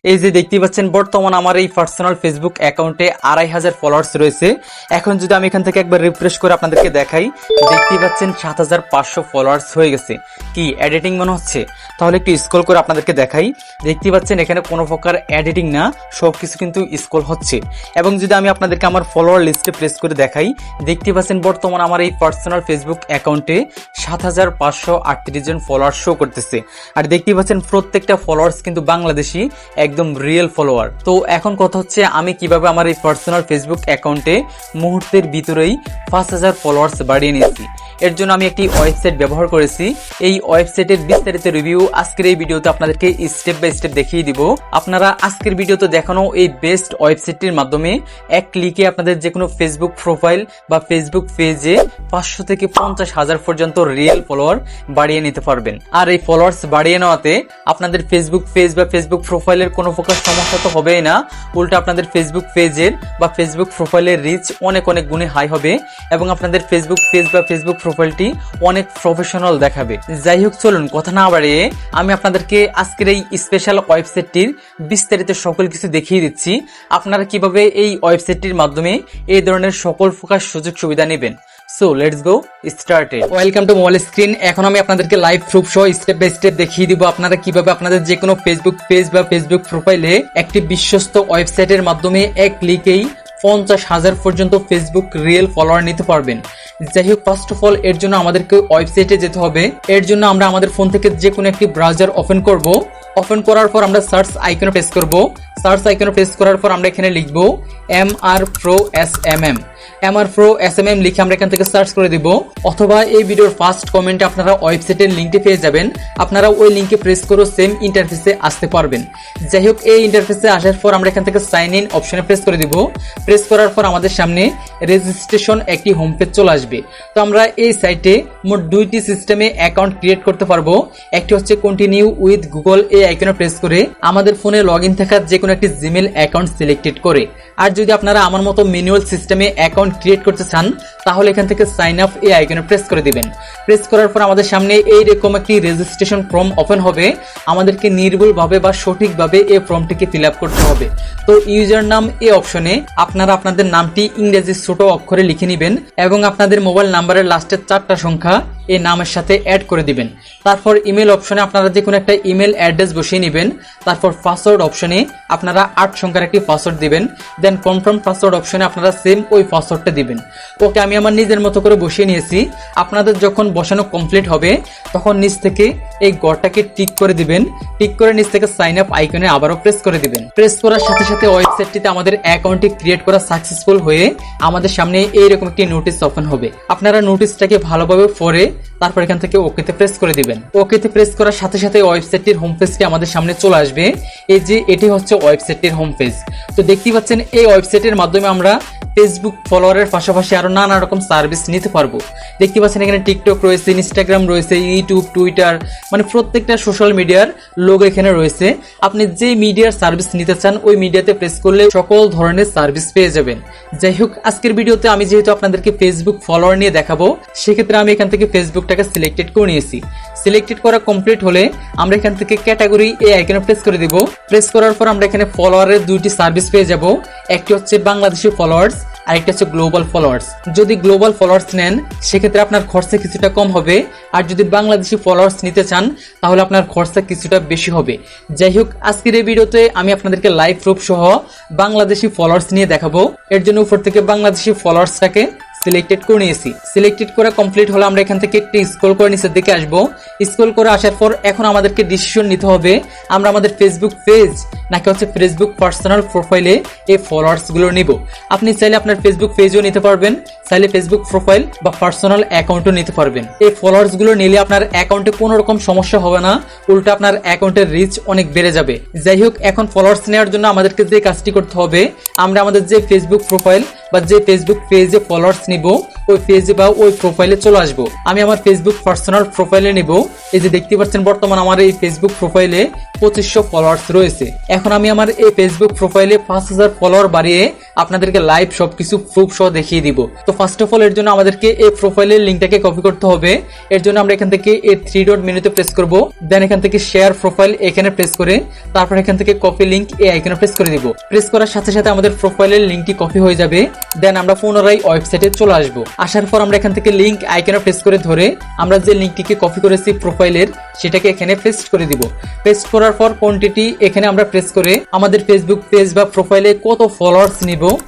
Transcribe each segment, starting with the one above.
এই যে দেখতে পাচ্ছেন বর্তমান আমার এই পার্সোনাল ফেসবুক অ্যাকাউন্টে 2500 ফলোয়ার্স রয়েছে। এখন যদি আমি এখান থেকে একবার রিফ্রেশ করে আপনাদেরকে দেখাই, দেখতে পাচ্ছেন 7500 ফলোয়ার্স হয়ে গেছে। কি এডিটিং মনে হচ্ছে? তাহলে একটু স্ক্রল করে আপনাদেরকে দেখাই। দেখতে পাচ্ছেন এখানে কোনো প্রকার এডিটিং না, সবকিছু কিন্তু স্ক্রল হচ্ছে। এবং যদি আমি আপনাদেরকে আমার ফলোয়ার লিস্টে প্রেস করে দেখাই, দেখতে পাচ্ছেন বর্তমান আমার এই পার্সোনাল ফেসবুক অ্যাকাউন্টে 7538 জন ফলোয়ার শো করতেছে। আর দেখতে পাচ্ছেন প্রত্যেকটা ফলোয়ার্স কিন্তু বাংলাদেশি, একদম রিয়েল ফলোয়ার। তো এখন কথা হচ্ছে আমি কিভাবে আমার এই পার্সোনাল ফেসবুক অ্যাকাউন্টে মুহূর্তের ভিতরেই 5000 ফলোয়ার্স বাড়িয়ে নিয়েছি। এর জন্য আমি একটি ওয়েবসাইট ব্যবহার করেছি। এই ওয়েবসাইটের বিস্তারিত রিভিউ আজকের এই ভিডিওতে আপনাদেরকে স্টেপ বাই স্টেপ দেখিয়ে দিব। আপনারা আজকের ভিডিওতে দেখানো এই বেস্ট ওয়েবসাইটটির মাধ্যমে এক ক্লিকে আপনাদের যে কোনো ফেসবুক প্রোফাইল বা ফেসবুক পেজে 500 থেকে 50,000 পর্যন্ত রিয়েল ফলোয়ার বাড়িয়ে নিতে পারবেন। আর এই ফলোয়ার্স বাড়িয়ে নেওয়াতে আপনাদের ফেসবুক পেজ বা ফেসবুক প্রোফাইলের কোনো প্রকার সমস্যা তো হবেই না, উল্টো আপনাদের ফেসবুক পেজের বা ফেসবুক প্রোফাইলের রিচ অনেক অনেক গুণে হাই হবে এবং আপনাদের ফেসবুক পেজ বা ফেসবুক প্রোফাইলটি অনেক প্রফেশনাল দেখাবে। যাই হোক, চলুন কথা না বাড়িয়ে আমি আপনাদেরকে আজকের এই স্পেশাল ওয়েবসাইটটির বিস্তারিত সকল কিছু দেখিয়ে দিচ্ছি। আপনারা কিভাবে এই ওয়েবসাইটটির মাধ্যমে এই ধরনের সকল প্রকার সুযোগ সুবিধা নেবেন। So let's go started. Welcome to mobile screen. এখন আমি আপনাদেরকে লাইভ প্রুফ সহ স্টেপ বাই স্টেপ দেখিয়ে দিব আপনারা কিভাবে আপনাদের যে কোনো ফেসবুক পেজ বা ফেসবুক প্রোফাইলে একটি বিশ্বস্ত ওয়েবসাইটের মাধ্যমে এক ক্লিকেই 50,000 পর্যন্ত ফেসবুক রিয়েল ফলোয়ার নিতে পারবেন। যাই হোক, ফার্স্ট অফ অল এর জন্য আমাদেরকে ওয়েবসাইটে যেতে হবে। এর জন্য আমরা আমাদের ফোন থেকে যে কোনো একটি ব্রাউজার ওপেন করব। ওপেন করার পর আমরা সার্চ আইকনে প্রেস করব। সার্চ আইকনে প্রেস করার পর আমরা এখানে লিখব MRProSMM লিখে আমরা এখান থেকে সার্চ করে দিব। অথবা এই ভিডিওর ফার্স্ট কমেন্টে আপনারা ওয়েবসাইটের লিঙ্কটি পেয়ে যাবেন, আপনারা ওই লিঙ্কে প্রেস করে সেম ইন্টারফেসে আসতে পারবেন। যাই হোক, এই ইন্টারফেসে আসার পর আমরা এখান থেকে সাইন ইন অপশনে প্রেস করে দিব। প্রেস করার পর আমাদের সামনে রেজিস্ট্রেশন একটি হোম পেজ চলে আসবে। তো আমরা এই সাইটে মোট দুইটি সিস্টেমে অ্যাকাউন্ট ক্রিয়েট করতে পারবো। একটি হচ্ছে কন্টিনিউ উইথ গুগল, এই আইকনে প্রেস করে আমাদের ফোনে লগ ইন থাকা যে কোনো একটি জিমেল অ্যাকাউন্ট সিলেক্টেড করে। আর যদি আপনারা আমার মতো ম্যানুয়াল সিস্টেমে অ্যাকাউন্ট ক্রিয়েট করতে চান, তাহলে এখান থেকে সাইন আপ এই আইকনে প্রেস করে দিবেন। প্রেস করার পর আমাদের সামনে এইরকম একটি রেজিস্ট্রেশন ফর্ম ওপেন হবে। আমাদেরকে নির্ভুলভাবে বা সঠিকভাবে এই ফর্মটিকে ফিল আপ করতে হবে। তো ইউজার নাম এই অপশনে আপনারা আপনাদের নামটি ইংরেজি ছোট অক্ষরে লিখে নেবেন এবং আপনাদের মোবাইল নাম্বারের লাস্টের 4টা সংখ্যা এই নামের সাথে অ্যাড করে দিবেন। তারপর ইমেল অপশনে আপনারা যে কোনো একটা ইমেল অ্যাড্রেস বসিয়ে নেবেন। তারপর পাসওয়ার্ড অপশনে আপনারা 8 সংখ্যার একটি পাসওয়ার্ড দিবেন। দেন কনফার্ম পাসওয়ার্ড অপশনে আপনারা সেম ওই পাসওয়ার্ডটা দিবেন। ওকে, আমি আমার নিজের মতো করে বসিয়ে নিয়েছি। আপনাদের যখন বসানো কমপ্লিট হবে তখন নিচ থেকে এই গড়টাকে টিক করে দিবেন। টিক করে নিচ থেকে সাইন আপ আইকনে আবারও প্রেস করে দিবেন। প্রেস করার সাথে সাথে ওয়েবসাইটটিতে আমাদের অ্যাকাউন্টটি ক্রিয়েট করা সাকসেসফুল হয়ে আমাদের সামনে এইরকম একটি নোটিশ ওপেন হবে। আপনারা নোটিশটাকে ভালোভাবে পড়ে তারপর এখান থেকে ওকেতে প্রেস করে দিবেন। ওকেতে প্রেস করার সাথে সাথে ওয়েবসাইটটির হোম পেজটি আমাদের সামনে চলে আসবে। এই যে এটি হচ্ছে ওয়েবসাইটটির হোম পেজ। তো দেখতেই পাচ্ছেন এই ওয়েবসাইটের মাধ্যমে আমরা ফেসবুক ফলোয়ারের পাশাপাশি আরো নানা রকম সার্ভিস নিতে পারবো। দেখতে পাচ্ছেন এখানে টিকটক রয়েছে, ইনস্টাগ্রাম রয়েছে, ইউটিউব, টুইটার, মানে প্রত্যেকটা সোশ্যাল মিডিয়ার লোগো এখানে রয়েছে। আপনি যে মিডিয়ার সার্ভিস নিতে চান ওই মিডিয়াতে প্রেস করলে সকল ধরনের সার্ভিস পেয়ে যাবেন। যাই হোক, আজকের ভিডিওতে আমি যেহেতু আপনাদেরকে ফেসবুক ফলোয়ার নিয়ে দেখাবো, সেক্ষেত্রে আমি এখান থেকে ফেসবুকটাকে সিলেক্টেড করে নিয়েছি। সিলেক্টেড করা কমপ্লিট হলে আমরা এখান থেকে ক্যাটাগরি এই আইকনে প্রেস করে দিব। প্রেস করার পর আমরা এখানে ফলোয়ারের দুইটি সার্ভিস পেয়ে যাব। একটি হচ্ছে বাংলাদেশি ফলোয়ার্স, আরেকটা হচ্ছে গ্লোবাল ফলোয়ার্স। যদি গ্লোবাল ফলোয়ার্স নেন সেক্ষেত্রে আপনার খরচা কিছুটা কম হবে, আর যদি বাংলাদেশি ফলোয়ার্স নিতে চান তাহলে আপনার খরচা কিছুটা বেশি হবে। যাই হোক, আজকের এই ভিডিওতে আমি আপনাদেরকে লাইভ প্রুফ সহ বাংলাদেশি ফলোয়ার্স নিয়ে দেখাবো। এর জন্য উপর থেকে বাংলাদেশি ফলোয়ার্সটাকে সিলেক্টেড করে নিয়েছি। সিলেক্টেড করা কমপ্লিট হলে আমরা এখান থেকে একটু স্ক্রল করে নিচের দিকে আসবো। স্ক্রল করে আসার পর এখন আমাদেরকে ডিসিশন নিতে হবে আমরা আমাদের ফেসবুক পেজ নাকি হচ্ছে ফেসবুক পার্সোনাল প্রোফাইলে এই ফলোয়ার্স গুলো নিব। আপনি চাইলে আপনার ফেসবুক পেজও নিতে পারবেন, চাইলে ফেসবুক প্রোফাইল বা পার্সোনাল অ্যাকাউন্টও নিতে পারবেন। এই ফলোয়ার্স গুলো নিলে আপনার অ্যাকাউন্টে কোনো রকম সমস্যা হবে না, উল্টো আপনার অ্যাকাউন্টের রিচ অনেক বেড়ে যাবে। যাই হোক, এখন ফলোয়ার্স নেওয়ার জন্য আমাদেরকে যে কাজটি করতে হবে, আমরা আমাদের যে ফেসবুক প্রোফাইল বা যে ফেসবুক পেজে ফলোয়ার্স নিব ওই পেজে বা ওই প্রোফাইলে চলে আসবো। আমি আমার ফেসবুক পার্সোনাল প্রোফাইলে নিব। এই যে দেখতে পাচ্ছেন বর্তমান আমার এই ফেসবুক প্রোফাইলে 2500 ফলোয়ার্স রয়েছে। এখন আমি আমার এই ফেসবুক প্রোফাইলে 5000 ফলোয়ার বাড়িয়ে আপনাদেরকে লাইভ সবকিছু প্রুফ সহ দেখিয়ে দিব। তো ফার্স্ট অফ অল এর জন্য আমাদেরকে এই প্রোফাইলের লিঙ্কটাকে কপি করতে হবে। এর জন্য আমরা এখান থেকে এই 3 ডট মেনুতে প্রেস করব, দেন এখান থেকে শেয়ার প্রোফাইল এখানে প্রেস করে তারপর এখান থেকে কপি লিঙ্ক এই আইকনে প্রেস করে দিব। প্রেস করার সাথে সাথে আমাদের প্রোফাইলের লিঙ্কটি কপি হয়ে যাবে। দেন আমরা পুনরায় ওয়েবসাইটে চলে আসব। আসার পর আমরা এখান থেকে লিঙ্ক আইকনে প্রেস করে ধরে আমরা যে লিঙ্কটিকে কপি করেছি প্রোফাইলের সেটাকে এখানে পেস্ট করে দিব। পেস্ট করার পর কোয়ান্টিটি এখানে আমরা প্রেস করে আমাদের ফেসবুক পেজ বা প্রোফাইলে কত ফলোয়ার্স নিব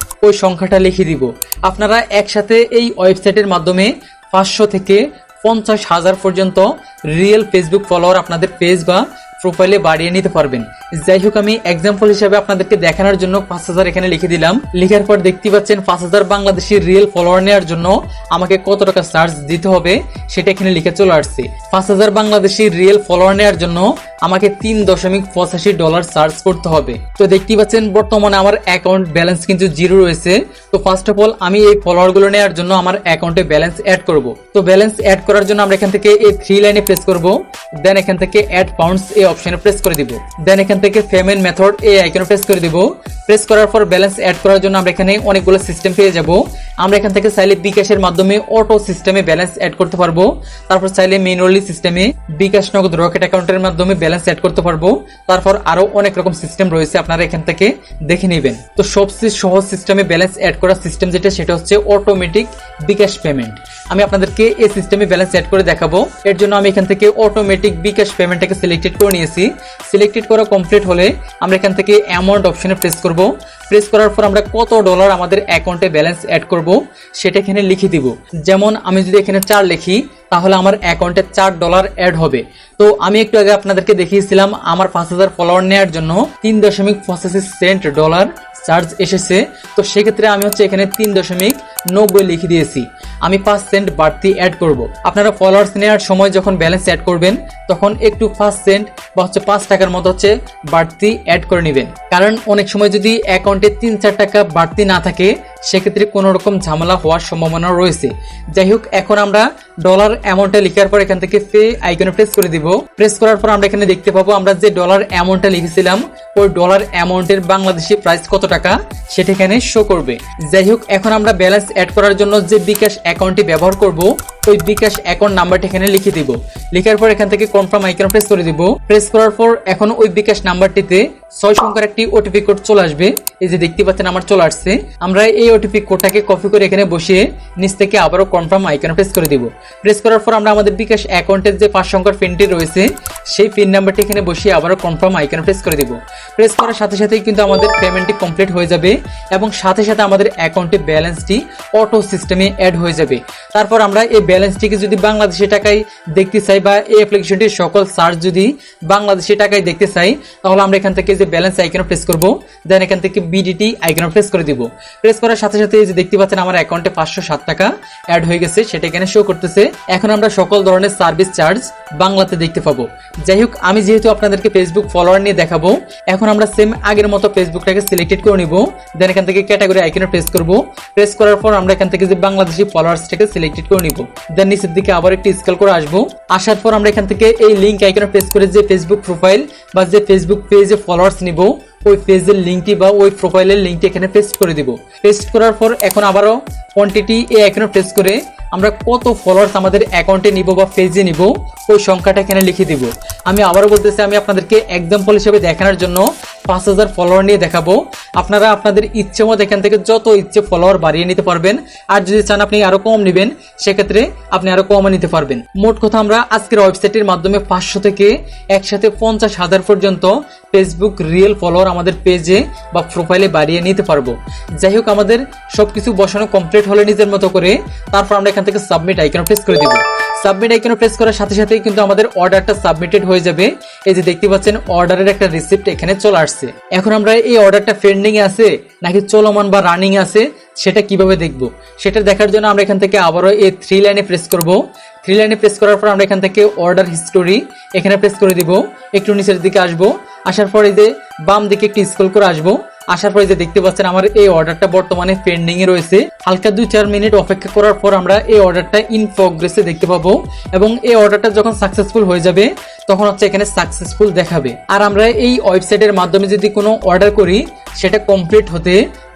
ওই সংখ্যাটা লিখে দিব। আপনারা একসাথে এই ওয়েবসাইটের মাধ্যমে 500 থেকে 50,000 পর্যন্ত রিয়েল ফেসবুক ফলোয়ার আপনাদের পেজ বা প্রোফাইলে বাড়িয়ে নিতে পারবেন। যাই হোক আমি এক্সাম্পল হিসেবে আপনাদেরকে দেখানোর জন্য 5000 এখানে লিখে দিলাম। লিখার পর দেখতে পাচ্ছেন 5000 বাংলাদেশি রিয়েল ফলোয়ার নেওয়ার জন্য আমাকে কত টাকা চার্জ দিতে হবে সেটা এখানে লিখে চলে আসছে। 5000 বাংলাদেশি রিয়েল ফলোয়ার নেওয়ার জন্য আমাকে $3.85 চার্জ করতে হবে। তো দেখতে পাচ্ছেন বর্তমানে আমার অ্যাকাউন্ট ব্যালেন্স কিন্তু 0 রয়েছে। তো ফার্স্ট অফ অল আমি এই ফলোয়ার গুলো নেওয়ার জন্য আমার অ্যাকাউন্টে ব্যালেন্স অ্যাড করব। তো ব্যালেন্স অ্যাড করার জন্য আমরা এখান থেকে এই 3 লাইনে প্রেস করব, দেন এখান থেকে অ্যাড পাউন্ডস এই অপশনে প্রেস করে দিব, দেন এখান থেকে পেমেন্ট মেথড এই আইকনে প্রেস করে দিব। প্রেস করার পর ব্যালেন্স অ্যাড করার জন্য আমরা এখানে অনেকগুলো সিস্টেম পেয়ে যাব। আমরা এখান থেকে চাইলে বিকাশের মাধ্যমে অটো সিস্টেমে ব্যালেন্স অ্যাড করতে পারবো, তারপর চাইলে ম্যানুয়ালি সিস্টেমে বিকাশ নগদ রকেট অ্যাকাউন্টের মাধ্যমে ব্যালেন্স অ্যাড করতে পারবো। তারপর আরো অনেক রকম সিস্টেম রয়েছে, আপনারা এখান থেকে দেখে নেবেন। তো সবচেয়ে সহজ সিস্টেমে ব্যালেন্স অ্যাড করার সিস্টেম যেটা সেটা হচ্ছে অটোমেটিক বিকাশ পেমেন্ট। আমি আপনাদেরকে এই সিস্টেমে ব্যালেন্স অ্যাড করে দেখাবো। এর জন্য আমি এখান থেকে অটোমেটিক বিকাশ পেমেন্টটাকে সিলেক্টেড করে নিয়েছি। সিলেক্টেড করা কমপ্লিট হলে আমরা এখান থেকে অ্যামাউন্ট অপশনে প্রেস করব। প্রেস করার পর আমরা কত ডলার আমাদের অ্যাকাউন্টে ব্যালেন্স অ্যাড করব সেটা এখানে লিখে দিব। যেমন আমি যদি এখানে 4 লিখি তাহলে আমার অ্যাকাউন্টে $4 অ্যাড হবে। তো আমি একটু আগে আপনাদেরকে দেখিয়েছিলাম আমার 5000 ফলোয়ার নেওয়ার জন্য $3.85 চার্জ এসেছে। তো সেক্ষেত্রে আমি হচ্ছে এখানে 3.90 লিখে দিয়েছি। আমি 5 সেন্ট বাড়তি অ্যাড করব। আপনারা ফলোয়ার্স নেওয়ার সময় যখন ব্যালেন্স অ্যাড করবেন তখন একটু 5 সেন্ট বা হচ্ছে 5 টাকার মতো হচ্ছে বাড়তি অ্যাড করে নেবেন। কারণ অনেক সময় যদি অ্যাকাউন্টে 3-4 টাকা বাড়তি না থাকে সেক্ষেত্রে কোনো রকম ঝামেলা হওয়ার সম্ভাবনা রয়েছে। যাই হোক এখন আমরা ডলার অ্যামাউন্টটা লিখার পর এখান থেকে পে আইকনে প্রেস করে দিব। প্রেস করার পর আমরা এখানে দেখতে পাবো আমরা যে ডলার অ্যামাউন্টটা লিখেছিলাম ওই ডলার অ্যামাউন্টের বাংলাদেশি প্রাইস কত টাকা সেটা এখানে শো করবে। যাই হোক এখন আমরা ব্যালেন্স অ্যাড করার জন্য যে বিকাশ অ্যাকাউন্টটি ব্যবহার করব ওই বিকাশ অ্যাকাউন্ট নাম্বারটা এখানে লিখে দিব। লিখার পর এখান থেকে কনফার্ম আইকনে প্রেস করে দিব। প্রেস করার পর এখন ওই বিকাশ নাম্বারটিতে 6 সংখ্যার একটি ওটিপি কোড চলে আসবে। এই যে দেখতে পাচ্ছেন আমার চলে আসছে। আমরা এই ওটিপি কোডটাকে কপি করে এখানে বসিয়ে নিচ থেকে আবারও কনফার্ম আইকনে প্রেস করে দিব। প্রেস করার পর আমরা আমাদের বিকাশ অ্যাকাউন্টের যে 5 সংখ্যার পিনটি রয়েছে সেই পিন নাম্বারটি এখানে বসিয়ে আবারও কনফার্ম আইকনে প্রেস করে দিব। প্রেস করার সাথে সাথেই কিন্তু আমাদের পেমেন্টটি কমপ্লিট হয়ে যাবে এবং সাথে সাথে আমাদের অ্যাকাউন্টে ব্যালেন্সটি অটো সিস্টেমে অ্যাড হয়ে যাবে। তারপর আমরা এই ব্যালেন্সটিকে যদি বাংলাদেশি টাকায় দেখতে চাই বা এই অ্যাপ্লিকেশনটির সকল চার্জ যদি বাংলাদেশি টাকায় দেখতে চাই তাহলে আমরা এখান থেকে যে ব্যালেন্স আইকনে প্রেস করব, দেন এখান থেকে বিডিটি আইকনে প্রেস করে দিব। প্রেস করার সাথে সাথে এই যে দেখতে পাচ্ছেন আমার অ্যাকাউন্টে 507 টাকা অ্যাড হয়ে গেছে, সেটা এখানে শো করতেছে। এখন আমরা সকল ধরনের সার্ভিস চার্জ বাংলাতে দেখতে পাবো। যাই হোক আমি যেহেতু আপনাদেরকে ফেসবুক ফলোয়ার নিয়ে দেখাবো, এখন আমরা সেম আগের মতো ফেসবুকটাকে সিলেক্টেড করে নিব, দেন এখান থেকে ক্যাটাগরি আইকনে প্রেস করব। প্রেস করার পর আমরা এখান থেকে যে বাংলাদেশি ফলোয়ার্সটাকে সিলেক্টেড করে নিব, দেন নিচের দিকে আবার একটু স্ক্রল করে আসবো। আসার পর আমরা এখান থেকে এই লিংক আইকনে প্রেস করে যে ফেসবুক প্রোফাইল বা যে ফেসবুক পেজে ফলোয়ার্স নিব ওই পেজের লিঙ্কটি বা ওই প্রোফাইলের লিঙ্কটি এখানে পেস্ট করে দিব। পেস্ট করার পর এখন আবারও কোয়ান্টিটি এই আইকনে প্রেস করে আমরা কত ফলোয়ার্স আমাদের অ্যাকাউন্টে নিব বা পেজে নিব ওই সংখ্যাটা এখানে লিখে দিব। আমি আবারও বলতেছি আমি আপনাদেরকে এক্সাম্পল হিসেবে দেখানোর জন্য 5000 ফলোয়ার নিয়ে দেখাবো। আপনারা আপনাদের ইচ্ছে মতো এখান থেকে যত ইচ্ছে ফলোয়ার বাড়িয়ে নিতে পারবেন, আর যদি চান আপনি আরো কম নেবেন সেক্ষেত্রে আপনি আরো কম নিতে পারবেন। মোট কথা আমরা আজকের ওয়েবসাইটের মাধ্যমে 500 থেকে একসাথে 50,000 পর্যন্ত ফেসবুক রিয়েল ফলোয়ার আমাদের পেজে বা প্রোফাইলে বাড়িয়ে নিতে পারবো। যাই হোক আমাদের সবকিছু বসানো কমপ্লিট হলে নিজের মতো করে তারপর আমরা এখান থেকে সাবমিট আইকনে প্রেস করে দিব। সাবমিট আইকনে প্রেস করার সাথে সাথেই কিন্তু আমাদের অর্ডারটা সাবমিটেড হয়ে যাবে। এই যে দেখতে পাচ্ছেন অর্ডারের একটা রিসিপ্ট এখানে চলে আসছে। এখন আমরা এই অর্ডারটা পেন্ডিং এ আছে নাকি চলমান বা রানিং আছে সেটা কিভাবে দেখব, সেটা দেখার জন্য আমরা এখান থেকে আবারও এই 3 লাইনে প্রেস করব। 3 লাইনে প্রেস করার পর আমরা এখান থেকে অর্ডার হিস্টোরি এখানে প্রেস করে দিব। একটু নিচের দিকে আসবো, আসার পর এই যে বাম দিকে একটু স্ক্রল করে আসবো, আসার পরে যে দেখতে পাচ্ছেন আমার এই অর্ডারটা বর্তমানে পেন্ডিং এ রয়েছে। হালকা 2-4 মিনিট অপেক্ষা করার পর আমরা এই অর্ডারটা ইন প্রগ্রেসে দেখতে পাবো এবং এই অর্ডারটা যখন সাকসেসফুল হয়ে যাবে তখন হচ্ছে এখানে সাকসেসফুল দেখাবে। আর আমরা এই ওয়েবসাইটের মাধ্যমে যদি কোনো অর্ডার করি সেটা কমপ্লিট হতে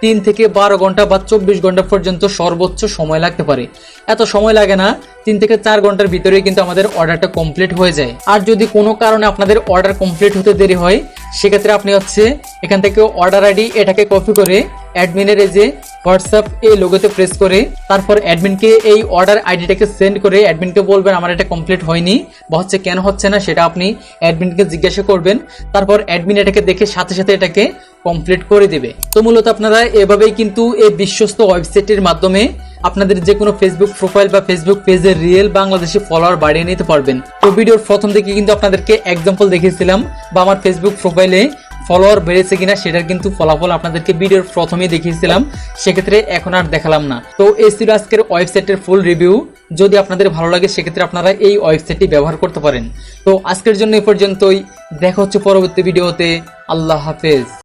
3 থেকে 12 ঘন্টা বা 24 ঘন্টা পর্যন্ত সর্বোচ্চ সময় লাগতে পারে। এত সময় লাগে না, 3 থেকে 4 ঘন্টার ভিতরেই কিন্তু আমাদের অর্ডারটা কমপ্লিট হয়ে যায়। আর যদি কোনো কারণে আপনাদের অর্ডার কমপ্লিট হতে দেরি হয় সেক্ষেত্রে আপনি হচ্ছে এখান থেকে অর্ডার আইডি এটাকে কপি করে অ্যাডমিনের এই যে হোয়াটসঅ্যাপ এই লোগোতে প্রেস করে তারপর অ্যাডমিনকে এই অর্ডার আইডিটাকে সেন্ড করে অ্যাডমিনকে বলবেন আমার এটা কমপ্লিট হয়নি বা হচ্ছে কেন হচ্ছে না সেটা আপনি অ্যাডমিনকে জিজ্ঞাসা করবেন। তারপর অ্যাডমিন এটাকে দেখে সাথে সাথে এটাকে কমপ্লিট করে দিবে। তো মূলত আপনারা এভাবেই কিন্তু এই বিশ্বস্ত ওয়েবসাইটের মাধ্যমে আপনাদের যে কোনো ফেসবুক প্রোফাইল বা ফেসবুক পেজের রিয়েল বাংলাদেশি ফলোয়ার বাড়িয়ে নিতে পারবেন। তো ভিডিওর প্রথম দিকে কিন্তু আপনাদেরকে এক্সাম্পল দেখিয়েছিলাম বা আমার ফেসবুক প্রোফাইলে ফলোয়ার বেড়েছে কিনা সেটার কিন্তু ফলাফল আপনাদেরকে ভিডিওর প্রথমেই দেখিয়েছিলাম, সেক্ষেত্রে এখন আর দেখালাম না। তো এই ছিল আজকের ওয়েবসাইটের ফুল রিভিউ। যদি আপনাদের ভালো লাগে সেক্ষেত্রে আপনারা এই ওয়েবসাইটটি ব্যবহার করতে পারেন। তো আজকের জন্য এই পর্যন্তই, দেখা হচ্ছে পরবর্তী ভিডিওতে। আল্লাহ হাফেজ।